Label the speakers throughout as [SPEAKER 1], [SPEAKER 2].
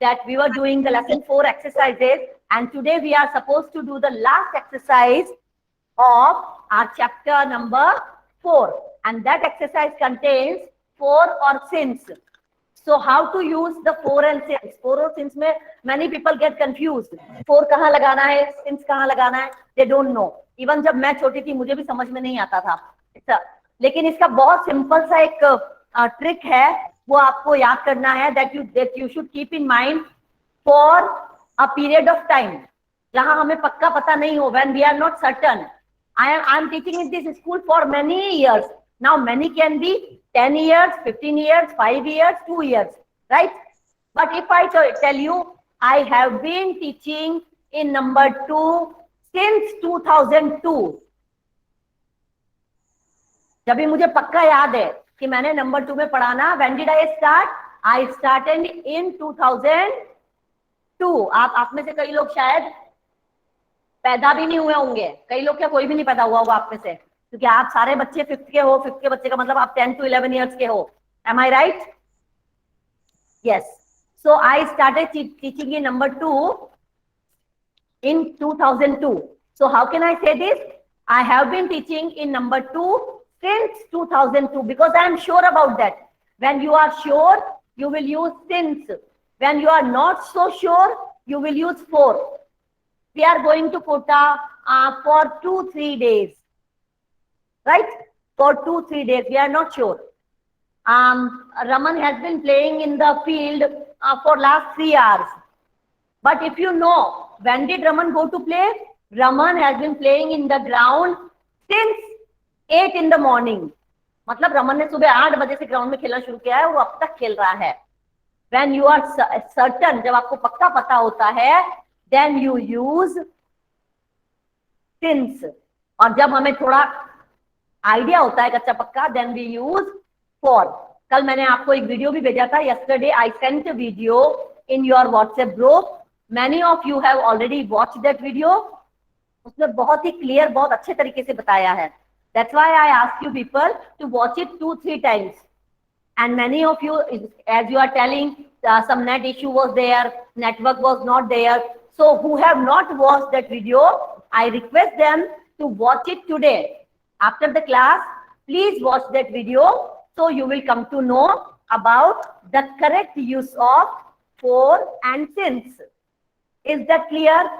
[SPEAKER 1] that we were doing the lesson 4 exercises, and today we are supposed to do the last exercise of our chapter number 4, and that exercise contains 4 or since. So how to use the 4 and since? 4 और since में many people get confused. 4 कहाँ लगाना है, since कहाँ लगाना है, they don't know. Even जब मैं छोटी थी मुझे भी समझ में नहीं आता था, लेकिन इसका बहुत सिंपल सा एक ट्रिक है, वो आपको याद करना है, that you should keep in mind for a period of time, जहां हमें पक्का पता नहीं हो, when we are not certain. I am teaching in this school for many years. Now many can be 10 years, 15 years, 5 years, 2 years, right? But if I tell you, I have been teaching in number 2 since 2002. जब भी मुझे पक्का याद है कि मैंने number 2 में पढ़ाना, when did I start? I started in 2002. आप में से कई लोग शायद पैदा भी नहीं हुए होंगे, कई लोग क्या कोई भी नहीं पैदा हुआ होगा आप में से, क्योंकि आप सारे बच्चे 5th के हो, 5th के बच्चे का मतलब आप 10 to 11 years के हो. Am I right? Yes. So I started teaching in number 2 in 2002. So how can I say this? I have been teaching in number 2 since 2002 because I am sure about that. When you are sure, you will use since. When you are not so sure, you will use for. We are going to quota for 2-3 days, right? For 2-3 days, we are not sure. Raman has been playing in the field for last 3 hours. But if you know, when did Raman go to play? Raman has been playing in the ground since 8 in the morning. मतलब रमन ने सुबह 8 बजे से ground में खेलना शुरू किया है, वो अब तक खेल रहा है. When you are certain, जब आपको पक्का पता होता है, then you use since. और जब हमें थोड़ा आइडिया होता है कच्चा पक्का, then we use for. कल मैंने आपको एक वीडियो भी भेजा था. Yesterday I sent a video in your WhatsApp group. Many of you have already watched that video. उसमें बहुत ही क्लियर, बहुत अच्छे तरीके से बताया है. That's why I ask you people to watch it 2-3 times. And many of you, as you are telling, some net issue was there, network was not there. So who have not watched that video, I request them to watch it today. After the class, please watch that video so you will come to know about the correct use of for and since. Is that clear?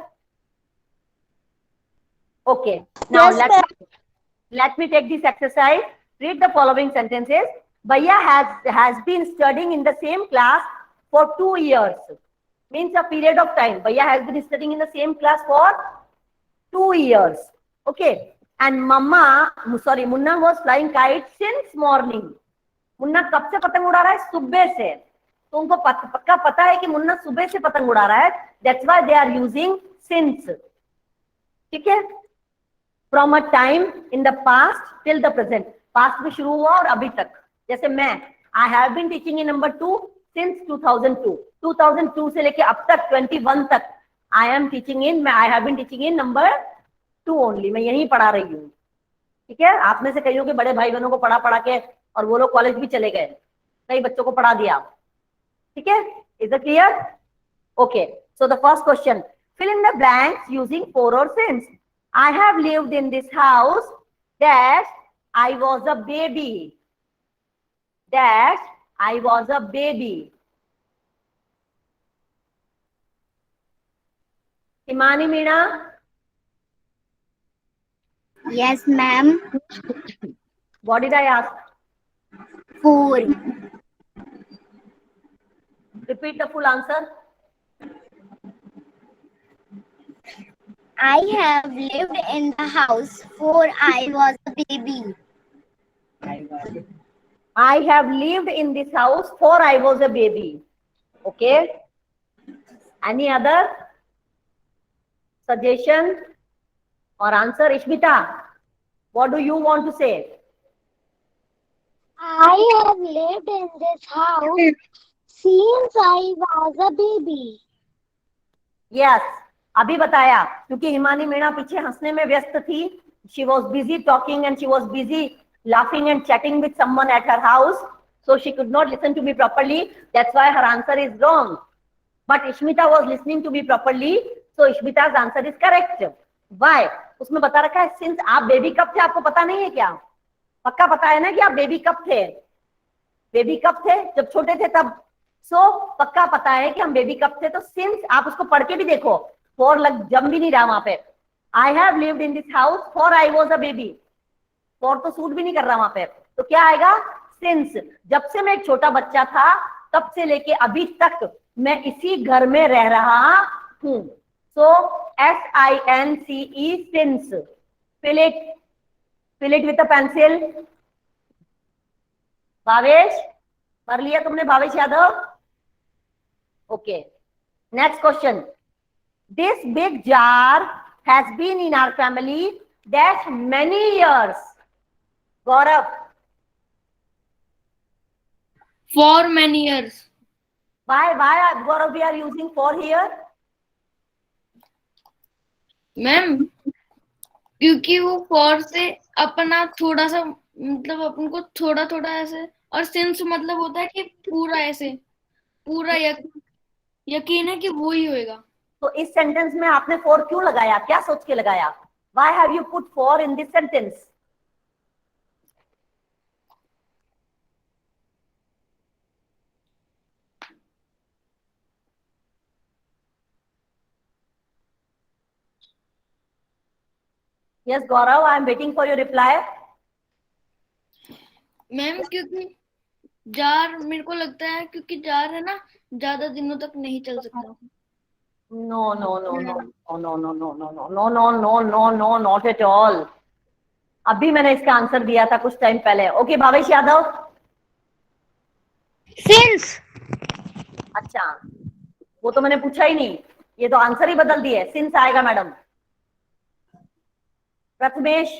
[SPEAKER 1] Okay. Now
[SPEAKER 2] yes,
[SPEAKER 1] let me take this exercise. Read the following sentences. Bhaiya has been studying in the same class for 2 years. Means a period of time. Bhaiya has been studying in the same class for 2 years. Okay. And Munna was flying kite since morning. Munna कब से पतंग उड़ा रहा है? सुबह से. तो उनको पक्का पता है कि मुन्ना सुबह से पतंग उड़ा रहा है. That's why they are using since. ठीक है? From a time in the past till the present. Past में शुरू हुआ और अभी तक. जैसे मैं, I have been teaching in number 2 since 2002. 2002 से लेके अब तक 21 तक I have been teaching in number 2 only. मैं यही पढ़ा रही हूँ. ठीक है? आप में से कईयों के बड़े भाई बहनों को पढ़ा के और वो लोग कॉलेज भी चले गए, कई बच्चों को पढ़ा दिया. ठीक है? Is it clear? Okay. So the first question, fill in the blanks using for or since. I have lived in this house dash I was a baby. Dash I was a baby. Himani Meena?
[SPEAKER 2] yes, ma'am.
[SPEAKER 1] What did I ask?
[SPEAKER 2] 4.
[SPEAKER 1] Repeat the full answer.
[SPEAKER 2] I have lived in the house for I was a baby.
[SPEAKER 1] I have lived in this house for I was a baby. Okay. Any other suggestion or answer? Ishmita, what do you want to say?
[SPEAKER 2] I have lived in this house since I was a baby.
[SPEAKER 1] Yes. अभी बताया, क्योंकि हिमानी मीणा पीछे हंसने में व्यस्त थी. She was busy talking and she was busy laughing and chatting with someone at her house. So she could not listen to me properly. That's why her answer is wrong. but Ishmita was listening to me properly, so Ishmita's answer is correct. Why? उसमें बता रखा है since आप baby कब थे, आपको पता नहीं है क्या? पक्का पता है ना कि आप बेबी कब थे? बेबी कब थे? जब छोटे थे तब। पक्का पता है कि हम बेबी कब थे। तो सिंस आप उसको पढ़ के भी देखो, फॉर लग जम भी नहीं रहा वहां पे। I have lived in this house for I was a baby, for तो सूट भी नहीं कर रहा वहां पे। तो क्या आएगा? सिंस, जब से मैं एक छोटा बच्चा था तब से लेके अभी तक मैं इसी घर में रह रहा हूं। So SINCE, since. Fill it with a pencil. Bhavesh, कर लिया तुमने? Bhavesh Yadav? Okay, next question. This big jar has been in our family dash many years. Gaurav?
[SPEAKER 3] For many years.
[SPEAKER 1] Why Gaurav we are using for here?
[SPEAKER 3] Ma'am क्योंकि वो for से अपना थोड़ा सा मतलब अपन को थोड़ा थोड़ा ऐसे, और since मतलब होता है कि पूरा ऐसे पूरा यकीन है कि वो ही होएगा।
[SPEAKER 1] तो इस सेंटेंस में आपने for क्यों लगाया? क्या सोच के लगाया? Why have you put for in this sentence? Yes, Gaurav, I am waiting for your reply.
[SPEAKER 3] Ma'am क्योंकि जार मेरे को लगता है क्योंकि जार है ना ज्यादा दिनों तक नहीं चल सकता।
[SPEAKER 1] No, no, no, no, no, no, no, no, no, no, no, no, no, no, no, not at all. अभी मैंने इसका आंसर दिया था कुछ टाइम पहले। ओके, भावेश यादव?
[SPEAKER 2] Since.
[SPEAKER 1] अच्छा, वो तो मैंने पूछा ही नहीं, ये तो आंसर ही बदल दिए। सिंस आएगा मैडम। प्रथमेश?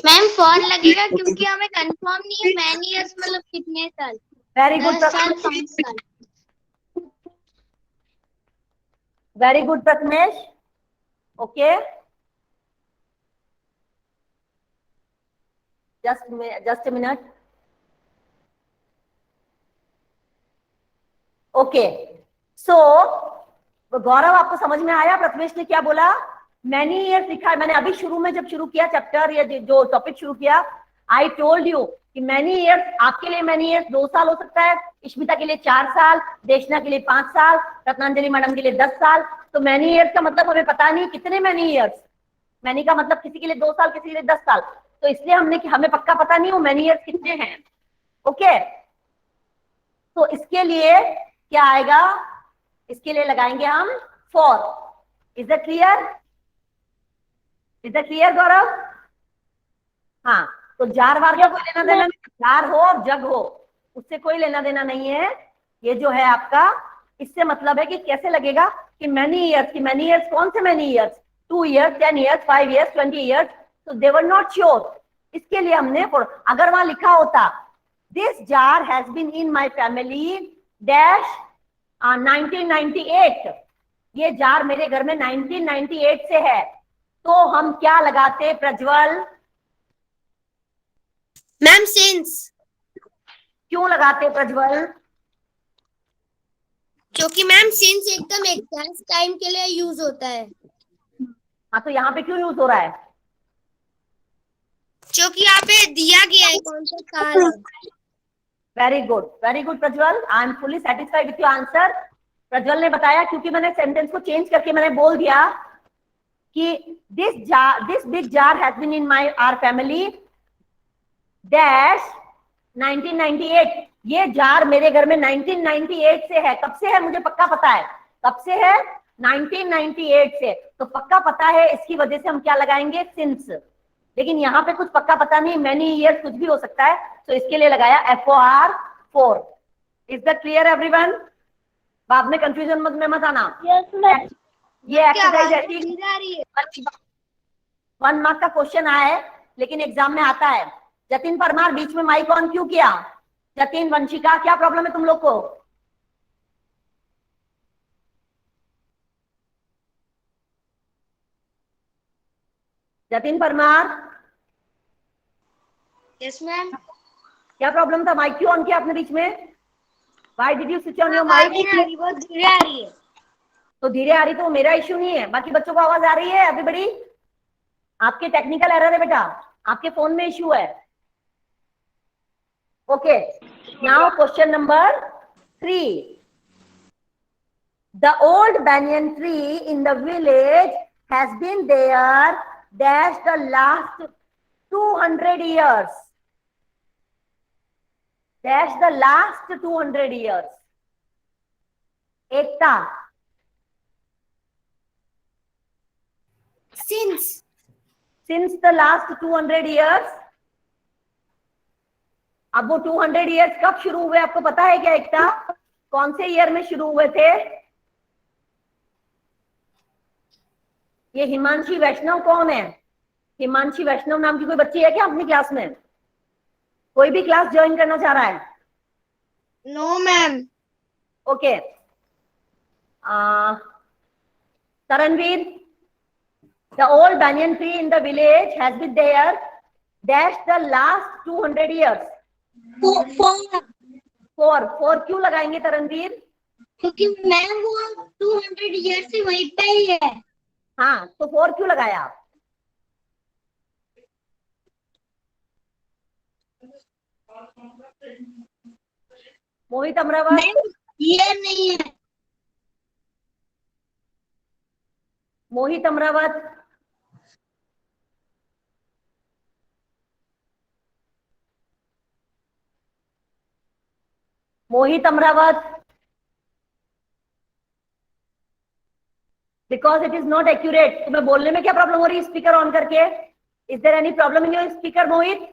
[SPEAKER 2] मैम फॉर लगेगा क्योंकि हमें कंफर्म नहीं है मैनी इयर्स मतलब कितने साल।
[SPEAKER 1] वेरी गुड
[SPEAKER 2] 10 साल 5 साल।
[SPEAKER 1] Very good Prathamesh. Okay, just a minute. Okay, so Gaurav आपको समझ में आया प्रथमेश ने क्या बोला? मैनी ईयर्स लिखा है। मैंने अभी शुरू में जब शुरू किया चैप्टर या जो टॉपिक शुरू किया, आई टोल्ड यू कि मैनी ईयर्स आपके लिए मैनी ईयर्स 2 साल हो सकता है, इश्मिता के लिए 4 साल, देशना के लिए 5 साल, रत्नांजलि मैडम के लिए 10 साल। तो मैनी ईयर्स का मतलब हमें पता नहीं कितने मैनी ईयर्स। मैनी का मतलब किसी के लिए 2 साल, किसी के लिए 10 साल। तो इसलिए हमें पक्का पता नहीं वो मैनी ईयर्स कितने हैं। ओके, तो इसके लिए क्या आएगा? इसके लिए लगाएंगे हम for. Is that clear? Is that clear Gaurav? हाँ, तो जार वार का कोई लेना देना नहीं, जार हो और जग हो उससे कोई लेना देना नहीं है। ये जो है आपका, इससे मतलब है कि कैसे लगेगा कि मैनी ईयर्स। की मैनी ईयर्स कौन से many years? 2 years, 10 years, 5 years, 20 years. तो दे वर नॉट श्योर, इसके लिए हमने अगर वहां लिखा होता this jar has been in my family dash 1998, ये जार मेरे घर में 1998 से है, तो हम क्या लगाते प्रज्वल?
[SPEAKER 4] Ma'am since.
[SPEAKER 1] क्यों लगाते प्रज्वल?
[SPEAKER 4] क्योंकि मैम सिंस एकदम एग्जैक्ट टाइम के लिए यूज होता है।
[SPEAKER 1] हाँ, तो यहाँ पे क्यों यूज हो रहा है?
[SPEAKER 4] क्योंकि यहाँ पे दिया गया है कौन सा साल है।
[SPEAKER 1] Very good Prajwal, I am fully satisfied with your answer. Prajwal ने बताया क्योंकि मैंने सेंटेंस को चेंज करके मैंने बोल दिया कि this big jar has been in my our family dash 1998, ये जार मेरे घर में 1998 से है। कब से है मुझे पक्का पता है, कब से है? 1998 से। तो पक्का पता है, इसकी वजह से हम क्या लगाएंगे? सिंस। लेकिन यहाँ पे कुछ पक्का पता नहीं, मैनी ईयर्स कुछ भी हो सकता है, तो इसके लिए लगाया FOR। Is that clear everyone? बाद में कंफ्यूजन मत आना।
[SPEAKER 2] Yes ma'am.
[SPEAKER 1] ये एक्सरसाइज ऐसी 1 मार्क का क्वेश्चन आया है, लेकिन एग्जाम में आता है। जतिन परमार, बीच में माइक ऑन क्यों किया? जतिन, वंशिका, क्या प्रॉब्लम है तुम लोग को? Jatin Parmar,
[SPEAKER 4] yes ma'am.
[SPEAKER 1] क्या प्रॉब्लम था? माइक क्यों ऑन किया आपने बीच में? Why did you switch on your mic?
[SPEAKER 2] बहुत धीरे आ रही है।
[SPEAKER 1] तो धीरे आ रही तो मेरा इश्यू नहीं है, बाकी बच्चों को आवाज आ रही है एवरीबॉडी? आपके टेक्निकल एरर है बेटा, आपके फोन में इश्यू है। Okay, now question number 3. The old banyan tree in the village has been there dash the last 200 years. Dash the last 200 years. Ekta, since the last 200 years. अब वो 200 years कब शुरू हुए आपको पता है क्या एकता? कौन से ईयर में शुरू हुए थे? ये हिमांशी वैष्णव कौन है? हिमांशी वैष्णव नाम की कोई बच्ची है क्या अपनी क्लास में? कोई भी क्लास ज्वाइन करना चाह रहा है?
[SPEAKER 2] No ma'am.
[SPEAKER 1] Okay, Taranveer, the old banyan tree in the village has been there dash the last 200 years. Four क्यों लगाएंगे तरणवीर?
[SPEAKER 2] क्योंकि मैम वो 200 ईयर से वहीं पे ही है।
[SPEAKER 1] हाँ, तो 4 क्यों लगाया आप? मोहित अमरावत,
[SPEAKER 2] ईयर नहीं है।
[SPEAKER 1] Mohit Amrawat, Mohit Amrawat, because it is not accurate. तुम्हें बोलने में क्या प्रॉब्लम हो रही है स्पीकर ऑन करके? Is there any problem in your speaker Mohit?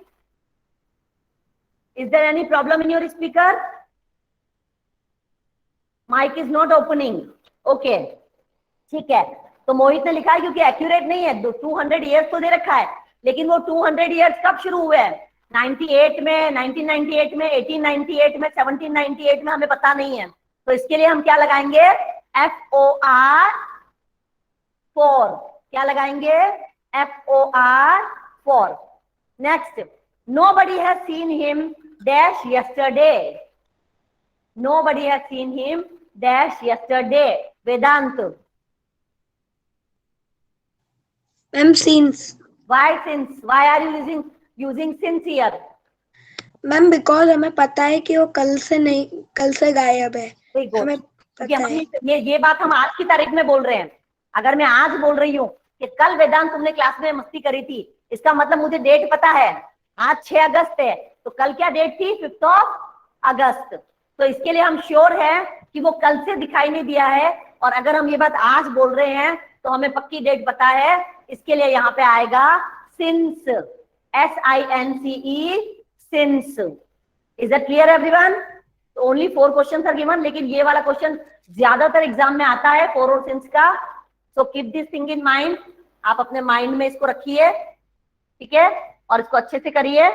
[SPEAKER 1] Is there any problem in your speaker? Mic is not opening. Okay, ठीक है, तो मोहित ने लिखा है क्योंकि एक्यूरेट नहीं है। 200 ईयर्स तो दे रखा है, लेकिन वो 200 ईयर्स कब शुरू हुए हैं? 98 में, 1998 में, 1898 में, 1798 में, हमें पता नहीं है। तो इसके लिए हम क्या लगाएंगे? FOR 4। क्या लगाएंगे? FOR 4। Next, nobody has seen him dash yesterday. Nobody has seen him dash yesterday. Vedant.
[SPEAKER 2] Ma'am since।
[SPEAKER 1] Why since? Why are you using since here?
[SPEAKER 2] Ma'am because हमें पता है कि वो कल से गायब है।
[SPEAKER 1] Very good.
[SPEAKER 2] हमें
[SPEAKER 1] क्योंकि
[SPEAKER 2] पता
[SPEAKER 1] हम
[SPEAKER 2] है।
[SPEAKER 1] ये बात हम आज की तारीख में बोल रहे हैं। अगर मैं आज बोल रही हूँ कि कल वेदांत तुमने क्लास में मस्ती करी थी, इसका मतलब मुझे डेट पता है। आज 6 अगस्त है, तो कल क्या डेट थी? 5 अगस्त। तो इसके लिए हम श्योर है कि वो कल से दिखाई नहीं दिया है, और अगर हम ये बात आज बोल रहे हैं तो हमें पक्की डेट पता है। इसके लिए यहाँ पे आएगा since, SINCE, since. Is it clear everyone? Only 4 question are given, लेकिन ये वाला क्वेश्चन ज्यादातर एग्जाम में आता है 4 और सिंस का। So keep this thing in mind. आप अपने माइंड में इसको रखिए, ठीक है, और इसको अच्छे से करिए,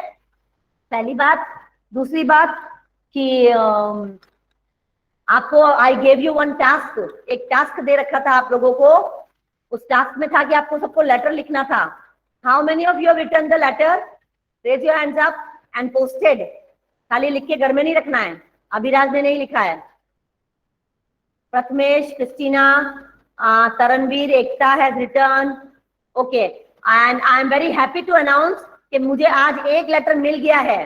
[SPEAKER 1] पहली बात। दूसरी बात कि आपको I gave you one task, एक टास्क दे रखा था आप लोगों को। उस टास्क में था कि आपको सबको लेटर लिखना था। How many of you have written the letter? Raise your hands up and posted. खाली लिख के घर में नहीं रखना है। अभिराज ने नहीं लिखा है, Prathamesh, Christina, Taranveer, Ekta has return. Okay, and I am very happy to announce कि मुझे आज एक लेटर मिल गया है।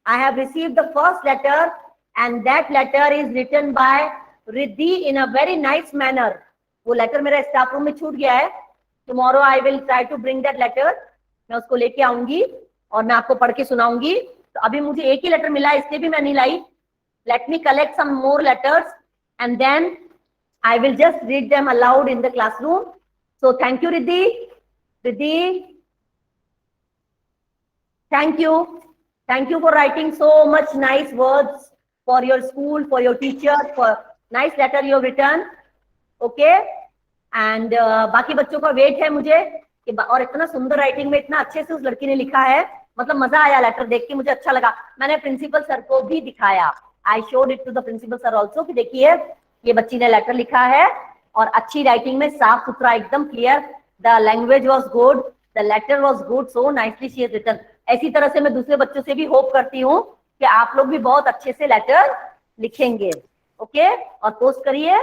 [SPEAKER 1] I have received the first letter and that letter is written by Riddhi in a very nice manner. वो लेटर मेरा staff room में छूट गया है। Tomorrow I will try to bring that letter. मैं उसको लेके आऊंगी और मैं आपको पढ़ के सुनाऊंगी। तो अभी मुझे एक ही लेटर मिला है, इसलिए भी मैं नहीं लाई। Let me collect some more letters and then I will just read them aloud in the classroom. So thank you Riddhi. Riddhi, thank you. Thank you for writing so much nice words for your school, for your teacher, for nice letter you have written. Okay, and बाकी बच्चों का wait है मुझे कि, और इतना सुंदर writing में इतना अच्छे से उस लड़की ने लिखा है, मतलब मजा आया लेटर देख के, मुझे अच्छा लगा। मैंने प्रिंसिपल सर को भी दिखाया, I showed it to the principal sir also कि देखिए ये बच्ची ने लेटर लिखा है, और अच्छी राइटिंग में, साफ सुथरा, एकदम clear. The language was good, the letter was good, so nicely she has written. ऐसी तरह से मैं दूसरे बच्चों से भी होप करती हूँ कि आप लोग भी बहुत अच्छे से लेटर लिखेंगे, ओके, और पोस्ट करिए,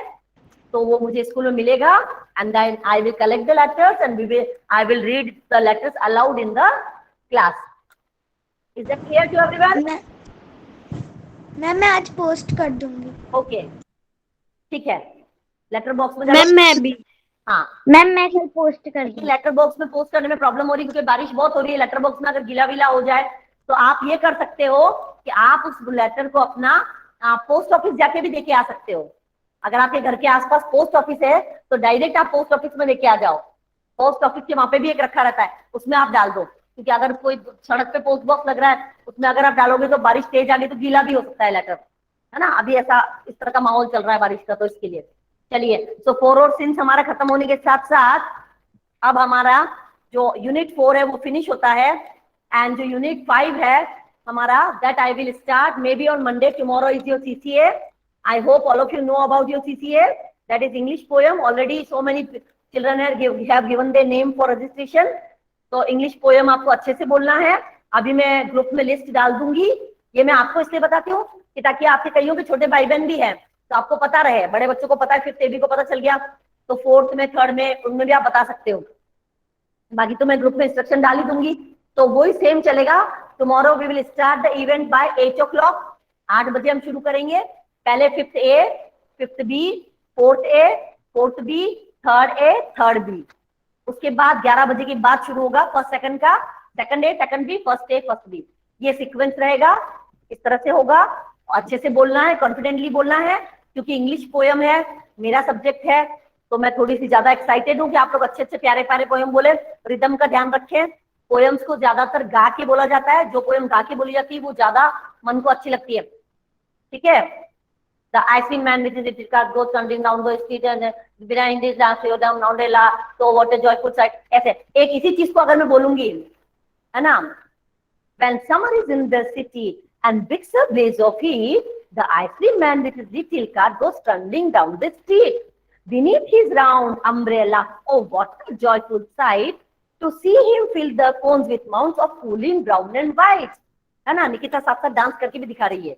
[SPEAKER 1] तो वो मुझे स्कूल में मिलेगा, and then I will collect the letters and I will read the letters aloud in the class. Is that clear to everyone?
[SPEAKER 2] Ma'am मैं आज पोस्ट कर दूंगी.
[SPEAKER 1] ओके, ठीक है, लेटर बॉक्स में
[SPEAKER 2] मैम मैं भी.
[SPEAKER 1] हाँ,
[SPEAKER 2] मैम मैं कल पोस्ट कर दूंगी.
[SPEAKER 1] लेटर बॉक्स में पोस्ट करने में प्रॉब्लम हो रही है क्योंकि बारिश बहुत हो रही है. लेटर बॉक्स में अगर गीला वीला हो जाए तो आप ये कर सकते हो कि आप उस लेटर को अपना पोस्ट ऑफिस जाके भी देके आ सकते हो. अगर आपके घर के आसपास पोस्ट ऑफिस है तो डायरेक्ट आप पोस्ट ऑफिस में लेके आ जाओ. पोस्ट ऑफिस के वहां पे भी एक रखा रहता है, उसमें आप डाल दो, क्योंकि अगर कोई सड़क पे पोस्ट बॉक्स लग रहा है उसमें अगर आप डालोगे तो बारिश तेज आ गई तो गीला भी हो सकता है लेटर, है ना. अभी ऐसा इस तरह का माहौल चल रहा है बारिश का, तो इसके लिए चलिए. सो 4 और सिंस हमारा खत्म होने के साथ साथ अब हमारा जो यूनिट 4 है वो फिनिश होता है, एंड जो यूनिट 5 है हमारा, that I will start may be on Monday. Tomorrow is your CCA. I hope all of you know about your CCA. That is English poem. Already so many children have given their name for registration. तो English poem आपको अच्छे से बोलना है. अभी मैं group में list डाल दूंगी. ये मैं आपको इसलिए बताती हूँ कि ताकि आपके कईयों के छोटे भाई बहन भी हैं तो आपको पता रहे. बड़े बच्चों को पता है, फिफ्थ एबी को पता चल गया तो फोर्थ में, थर्ड में, उनमें भी आप बता सकते हो. बाकी तो मैं ग्रुप में इंस्ट्रक्शन डाल ही दूंगी, तो वही सेम चलेगा. Tomorrow we will start the event by 8 o'clock. 8 बजे हम शुरू करेंगे. पहले fifth A, fifth B, fourth A, fourth B, third A, third B. उसके बाद 11 बजे के बाद शुरू होगा फर्स्ट सेकंड का, second A, second B, first A, first B. ये सीक्वेंस रहेगा, इस तरह से होगा. अच्छे से बोलना है, कॉन्फिडेंटली बोलना है, क्योंकि इंग्लिश पोयम है, मेरा सब्जेक्ट है, तो मैं थोड़ी सी ज्यादा एक्साइटेड हूँ कि आप लोग अच्छे अच्छे प्यारे प्यारे पोयम बोले. रिदम का ध्यान रखें. पोयम्स को ज्यादातर गा के बोला जाता है. जो पोयम गा के बोली जाती है वो ज्यादा मन को अच्छी लगती है. ठीक है. The ice cream man with his little car goes trundling down the street and behind his lamp slow down umbrella. So what a joyful sight. ऐसे एक इसी चीज को अगर मैं बोलूंगी, है ना. When summer is in the city and bigs a blaze of heat, the ice cream man with his little car goes trundling down the street. Beneath his round umbrella, oh what a joyful sight to see him fill the cones with mounds of cooling brown and white. है ना. निकिता साथ साथ dance करके भी दिखा रही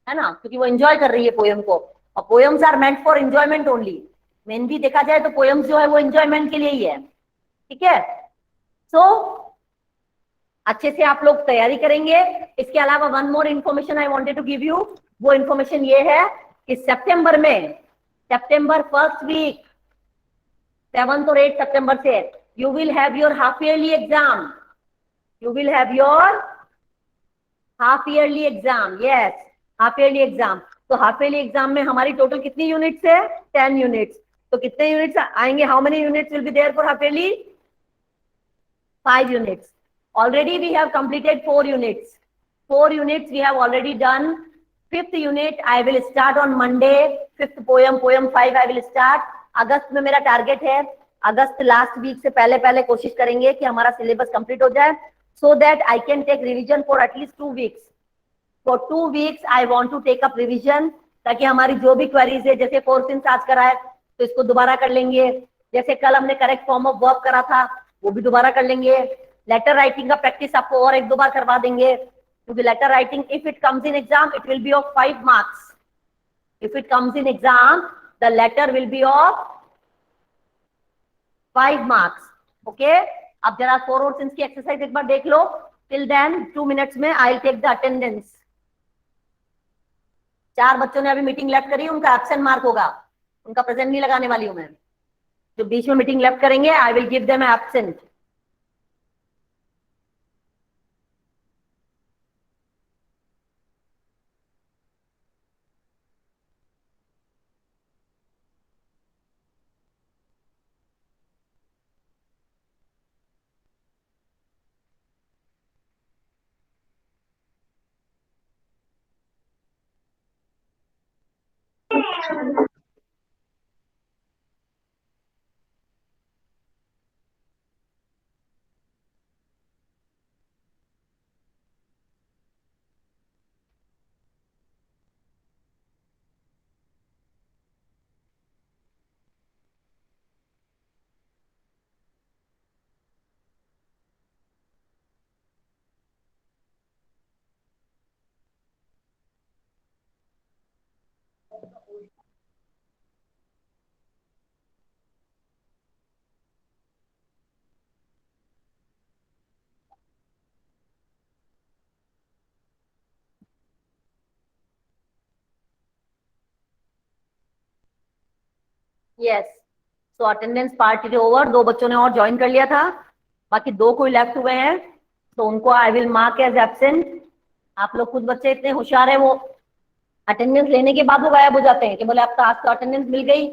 [SPEAKER 1] है ना, क्योंकि वो एंजॉय कर रही है पोयम को. और poems are meant for enjoyment only. मेन भी देखा जाए तो पोयम्स जो है वो एंजॉयमेंट के लिए ही है. ठीक है. सो अच्छे से आप लोग तैयारी करेंगे. इसके अलावा one more information I wanted to give you. वो इन्फॉर्मेशन ये है कि सितंबर में, सितंबर फर्स्ट वीक 7th और 8th सितंबर से you will have your half yearly exam. You will have your half yearly exam. Yes, half yearly exam. तो half yearly exam में हमारी टोटल कितनी यूनिट्स है? 10 यूनिट्स. तो कितने यूनिट्स आएंगे? How many units will be there for half yearly? 5 units. Already we have completed 4 units. 4 units we have already done. 5th unit I will start on Monday. 5th poem, poem 5 I will start. अगस्त में मेरा target है. अगस्त last week से पहले पहले कोशिश करेंगे कि हमारा सिलेबस कंप्लीट हो जाए, so that I can take revision for at least 2 weeks. For 2 weeks I want to take up revision, ताकि हमारी जो भी क्वेरीज है, जैसे 4 सिंस आज कराए तो इसको दोबारा कर लेंगे. जैसे कल हमने करेक्ट फॉर्म ऑफ वर्ब करा था वो भी दोबारा कर लेंगे. लेटर राइटिंग का प्रैक्टिस आपको और 1-2 बार करवा देंगे, क्योंकि letter writing if it comes in exam it will be of 5 marks. If it comes in exam the letter will be of 5 marks. Okay. अब जरा 4 और सिंस की एक्सरसाइज एक बार देख लो. टिल देन 2 मिनट्स में I will take the attendance. 4 बच्चों ने अभी मीटिंग लेफ्ट करी, उनका एब्सेंट मार्क होगा. उनका प्रेजेंट नहीं लगाने वाली हूं मैं. जो बीच में मीटिंग लेफ्ट करेंगे I will give them absent. Yes, so attendance part is over. 2 बच्चों ने और ज्वाइन कर लिया था, बाकी 2 कोई लेफ्ट हुए हैं, तो उनको I will mark as absent. आप लोग कुछ बच्चे इतने होशियार है, वो अटेंडेंस लेने के बाद वो गायब हो जाते हैं कि बोले आपका आज तो अटेंडेंस मिल गई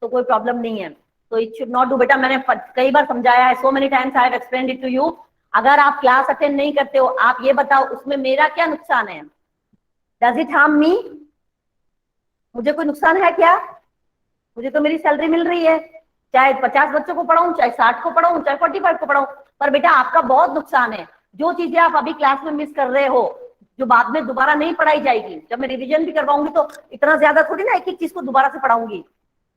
[SPEAKER 1] तो कोई प्रॉब्लम नहीं है। तो इट शुड नॉट डू। बेटा मैंने कई बार समझाया है, so many times I have explained it to you. अगर आप क्लास अटेंड नहीं करते हो, आप ये बताओ उसमें मेरा क्या नुकसान है? डज इट हार्म मी? मुझे कोई नुकसान है क्या? मुझे तो मेरी सैलरी मिल रही है, चाहे 50 बच्चों को पढ़ाऊं, चाहे 60 को पढ़ाऊं, चाहे 45 को पढ़ाऊं। पर बेटा आपका बहुत नुकसान है। जो चीजें आप अभी क्लास में मिस कर रहे हो, जो बाद में दोबारा नहीं पढ़ाई जाएगी, जब मैं रिवीजन भी करवाऊंगी तो इतना ज्यादा थोड़ी ना एक एक चीज को दोबारा से पढ़ाऊंगी,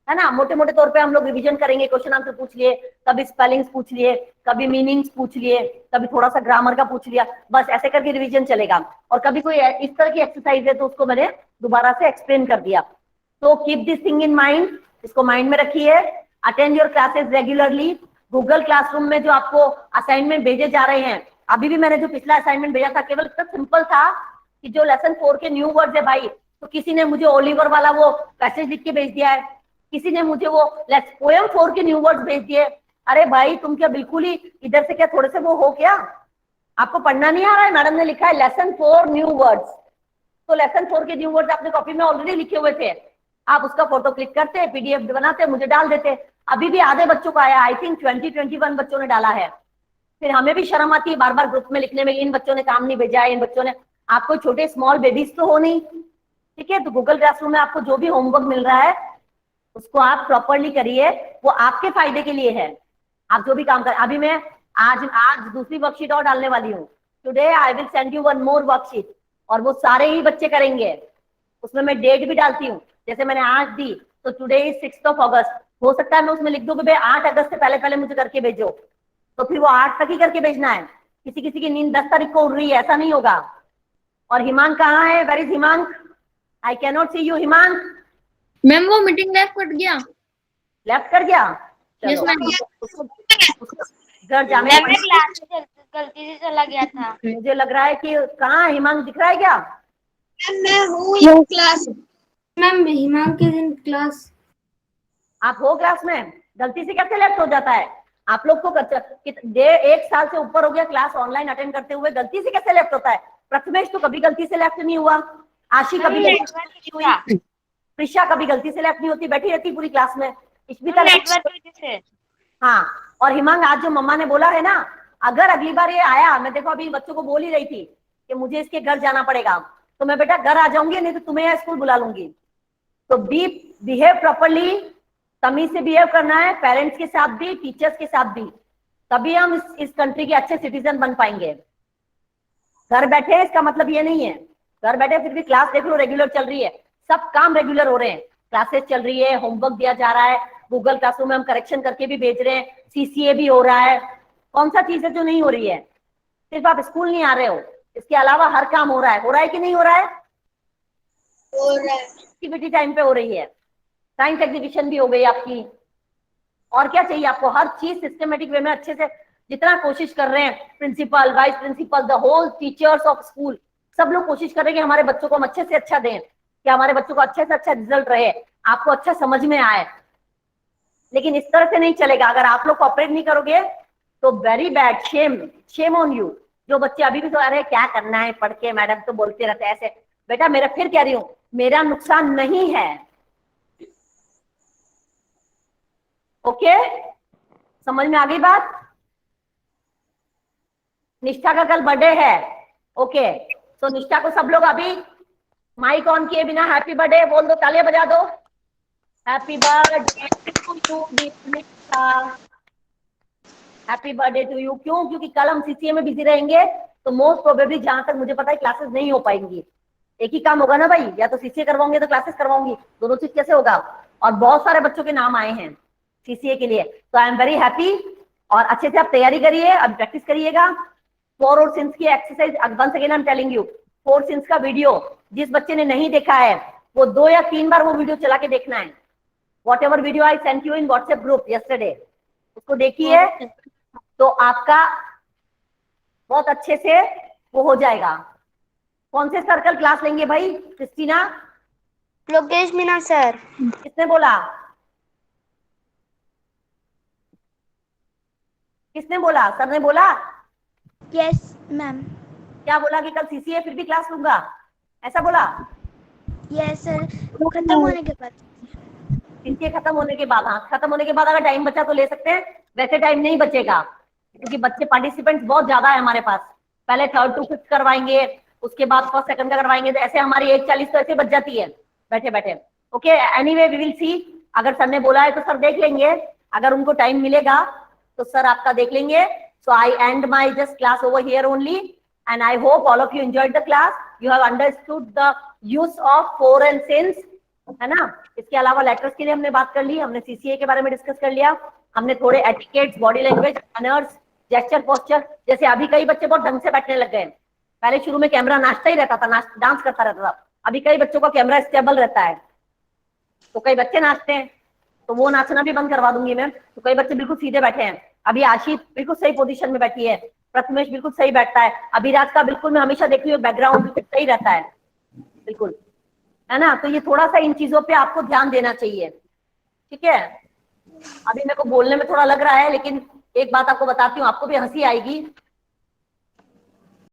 [SPEAKER 1] है ना। मोटे मोटे तौर पे हम लोग रिवीजन करेंगे, क्वेश्चन आंसर पूछ लिए, कभी स्पेलिंग्स पूछ लिए, कभी मीनिंग्स पूछ लिए, कभी थोड़ा सा ग्रामर का पूछ लिया, बस ऐसे करके रिवीजन चलेगा। और कभी कोई इस तरह की एक्सरसाइज है तो उसको मैंने दोबारा से एक्सप्लेन कर दिया। तो keep this thing in mind, इसको माइंड में रखिए। Attend your classes regularly. Google classroom में जो आपको असाइनमेंट भेजे जा रहे हैं, अभी भी मैंने जो पिछला असाइनमेंट भेजा था केवल इतना सिंपल था कि जो लेसन 4 के न्यू वर्ड्स है भाई, तो किसी ने मुझे ओलिवर वाला वो पैसेज लिख के भेज दिया है, किसी ने मुझे वो पोएम 4 के न्यू वर्ड्स भेज दिए। अरे भाई तुम क्या बिल्कुल ही इधर से क्या थोड़े से वो हो क्या? आपको पढ़ना नहीं आ रहा है? मैडम ने लिखा है लेसन 4 न्यू वर्ड्स, तो लेसन 4 के न्यू वर्ड्स आपने कॉपी में ऑलरेडी लिखे हुए थे, आप उसका फोटो क्लिक करते, पीडीएफ बनाते, मुझे डाल देते। अभी भी आधे बच्चों को आया, आई थिंक 20-21 बच्चों ने डाला है। फिर हमें भी शर्म आती है बार बार ग्रुप में लिखने में, इन बच्चों ने काम नहीं भेजा है, इन बच्चों ने। आपको छोटे स्मॉल बेबीज तो हो नहीं, ठीक है? तो गूगल क्लासरूम में आपको जो भी होमवर्क मिल रहा है उसको आप प्रॉपरली करिए, वो आपके फायदे के लिए है। आप जो भी काम कर, अभी मैं आज दूसरी वर्कशीट और डालने वाली हूँ। Today I will send you 1 more worksheet, और वो सारे ही बच्चे करेंगे। उसमें मैं डेट भी डालती हूँ, जैसे मैंने आज दी तो टुडे इज 6 अगस्त, हो सकता है मैं उसमें लिख दूं कि भाई 8 अगस्त से पहले पहले मुझे करके भेजो, तो फिर वो 8 तक ही करके भेजना है। किसी किसी की नींद 10 तारीख को उड़ रही है, ऐसा नहीं होगा। और हिमांक कहाँ है? Where is Himank? I can not see you Himank.
[SPEAKER 3] Ma'am वो मीटिंग लेफ्ट कट गया।
[SPEAKER 1] लेफ्ट कर गया?
[SPEAKER 3] यस
[SPEAKER 1] चलो
[SPEAKER 3] मैम।
[SPEAKER 1] उसको घर जाने
[SPEAKER 2] मैं क्लास में गलती से चला गया था।
[SPEAKER 1] मुझे लग रहा है कि कहाँ हिमांक दिख रहा है क्या?
[SPEAKER 4] मैं हूँ क्लास।
[SPEAKER 3] मैम हिमांक के दिन क्लास।
[SPEAKER 1] आप हो क्लास में? गलती से कैसे लेफ्ट हो जाता है? आप लोग को 1 साल से ऊपर हो गया क्लास ऑनलाइन अटेंड करते हुए, गलती से कैसे लेफ्ट होता है? प्रथमेश तो कभी गलती से लेफ्ट नहीं हुआ, आशी कभी गलती से नहीं हुई, प्रिशा कभी गलती से लेफ्ट नहीं होती, बैठी रहती पूरी क्लास में। हाँ, और हिमांग आज जो मम्मा ने बोला है ना, अगर अगली बार ये आया, मैं देखो अभी बच्चों को बोल ही रही थी कि मुझे इसके घर जाना पड़ेगा, तो मैं बेटा घर आ जाऊंगी, नहीं तो तुम्हें यहाँ स्कूल बुला लूंगी। तो बिहेव प्रॉपरली, तमीज से बिहेव करना है, पेरेंट्स के साथ भी, टीचर्स के साथ भी, तभी हम इस कंट्री के अच्छे सिटीजन बन पाएंगे। घर बैठे इसका मतलब ये नहीं है, घर बैठे फिर भी क्लास देख लो रेगुलर चल रही है, सब काम रेगुलर हो रहे हैं, क्लासेस चल रही है, होमवर्क दिया जा रहा है, गूगल क्लासरूम में हम करेक्शन करके भी भेज रहे हैं, सीसीए भी हो रहा है। कौन सा चीज है जो नहीं हो रही है? सिर्फ आप स्कूल नहीं आ रहे हो, इसके अलावा हर काम हो रहा है कि नहीं हो रहा है? एक्टिविटी टाइम पे हो रही है, साइंस एग्जीबिशन भी हो गई आपकी, और क्या चाहिए आपको? हर चीज सिस्टमेटिक वे में अच्छे से जितना कोशिश कर रहे हैं, principal, vice principal, the whole teachers of school, सब लोग कोशिश कर रहे हैं कि हमारे बच्चों को हम अच्छे से अच्छा दें, कि हमारे बच्चों को अच्छे से अच्छा रिजल्ट रहे, आपको अच्छा समझ में आए। लेकिन इस तरह से नहीं चलेगा, अगर आप लोग कोऑपरेट नहीं करोगे तो very bad, shame on you. जो बच्चे अभी भी तो अरे क्या करना है पढ़ के, मैडम तो बोलते रहते हैं ऐसे, बेटा मेरा फिर कह रही हूँ, मेरा नुकसान नहीं है, ओके? समझ में आ गई बात? निष्ठा का कल बर्थडे है, ओके? तो निष्ठा को सब लोग अभी माइक ऑन किए बिना हैप्पी बर्थडे बोल दो, तालियां बजा दो। हैप्पी बर्थडे टू यू निष्ठा, हैप्पी बर्थडे टू यू। क्यों? क्योंकि कल हम सीसीए में बिजी रहेंगे, तो मोस्ट प्रोबेबली जहां तक मुझे पता है क्लासेस नहीं हो पाएंगी। एक ही काम होगा ना भाई, या तो सीसीए करवाऊंगी तो क्लासेस करवाऊंगी, दोनों चीज कैसे होगा? और बहुत सारे बच्चों के नाम आए हैं सीसीए के लिए, तो आई एम वेरी हैप्पी। और अच्छे से आप तैयारी करिए, अब प्रैक्टिस करिएगा। 4 और सिंस की exercise, once again I am telling you, 4 since का वीडियो जिस बच्चे ने नहीं देखा है वो 2 या 3 बार वो वीडियो चला के देखना है। What ever video I sent you in WhatsApp group yesterday, उसको देखिए तो आपका बहुत अच्छे से वो हो जाएगा। कौन से सर्कल क्लास लेंगे भाई? क्रिस्टीना?
[SPEAKER 2] लोकेश मीना सर।
[SPEAKER 1] किसने बोला? किसने बोला? सर ने बोला?
[SPEAKER 2] Yes ma'am.
[SPEAKER 1] क्या बोला कि कल सीसीए फिर भी क्लास लूंगा, ऐसा बोला?
[SPEAKER 2] यस सर, खत्म होने के बाद।
[SPEAKER 1] सीसीए खत्म होने के बाद? हाँ, खत्म होने के बाद अगर टाइम बचा तो ले सकते हैं, वैसे टाइम नहीं बचेगा क्योंकि बच्चे पार्टिसिपेंट्स बहुत ज्यादा है हमारे पास। पहले 3rd to 5th करवाएंगे, उसके बाद 1st 2nd का करवाएंगे, तो ऐसे हमारी 1:40 तो ऐसे बच जाती है बैठे बैठे। Okay, anyway we will see. अगर सर ने बोला है तो सर देख लेंगे, अगर उनको टाइम मिलेगा तो सर आपका देख लेंगे। So I and my just class over here only and I hope all of you enjoyed the class, you have understood the use of for and since, है ना। इसके अलावा लेटर्स के लिए हमने बात कर ली, हमने सीसीए के बारे में डिस्कस कर लिया, हमने थोड़े etiquettes, body language, manners, gesture, posture, जैसे अभी कई बच्चे बहुत ढंग से बैठने लग गए। पहले शुरू में कैमरा नाचता ही रहता था, डांस करता रहता था, अभी कई बच्चों का कैमरा स्टेबल रहता है, तो कई बच्चे नाचते हैं, तो वो नाचना भी बंद करवा दूंगी मैं। तो कई बच्चे बिल्कुल सीधे बैठे हैं, अभी आशीष बिल्कुल सही पोजीशन में बैठी है, प्रथमेश बिल्कुल सही बैठता है, अभिराज का बिल्कुल मैं हमेशा देखी हूँ बैकग्राउंड बिल्कुल सही रहता है, बिल्कुल, है ना। तो ये थोड़ा सा इन चीजों पे आपको ध्यान देना चाहिए, ठीक है। अभी मेरे को बोलने में थोड़ा लग रहा है, लेकिन एक बात आपको बताती हूँ, आपको भी हंसी आएगी।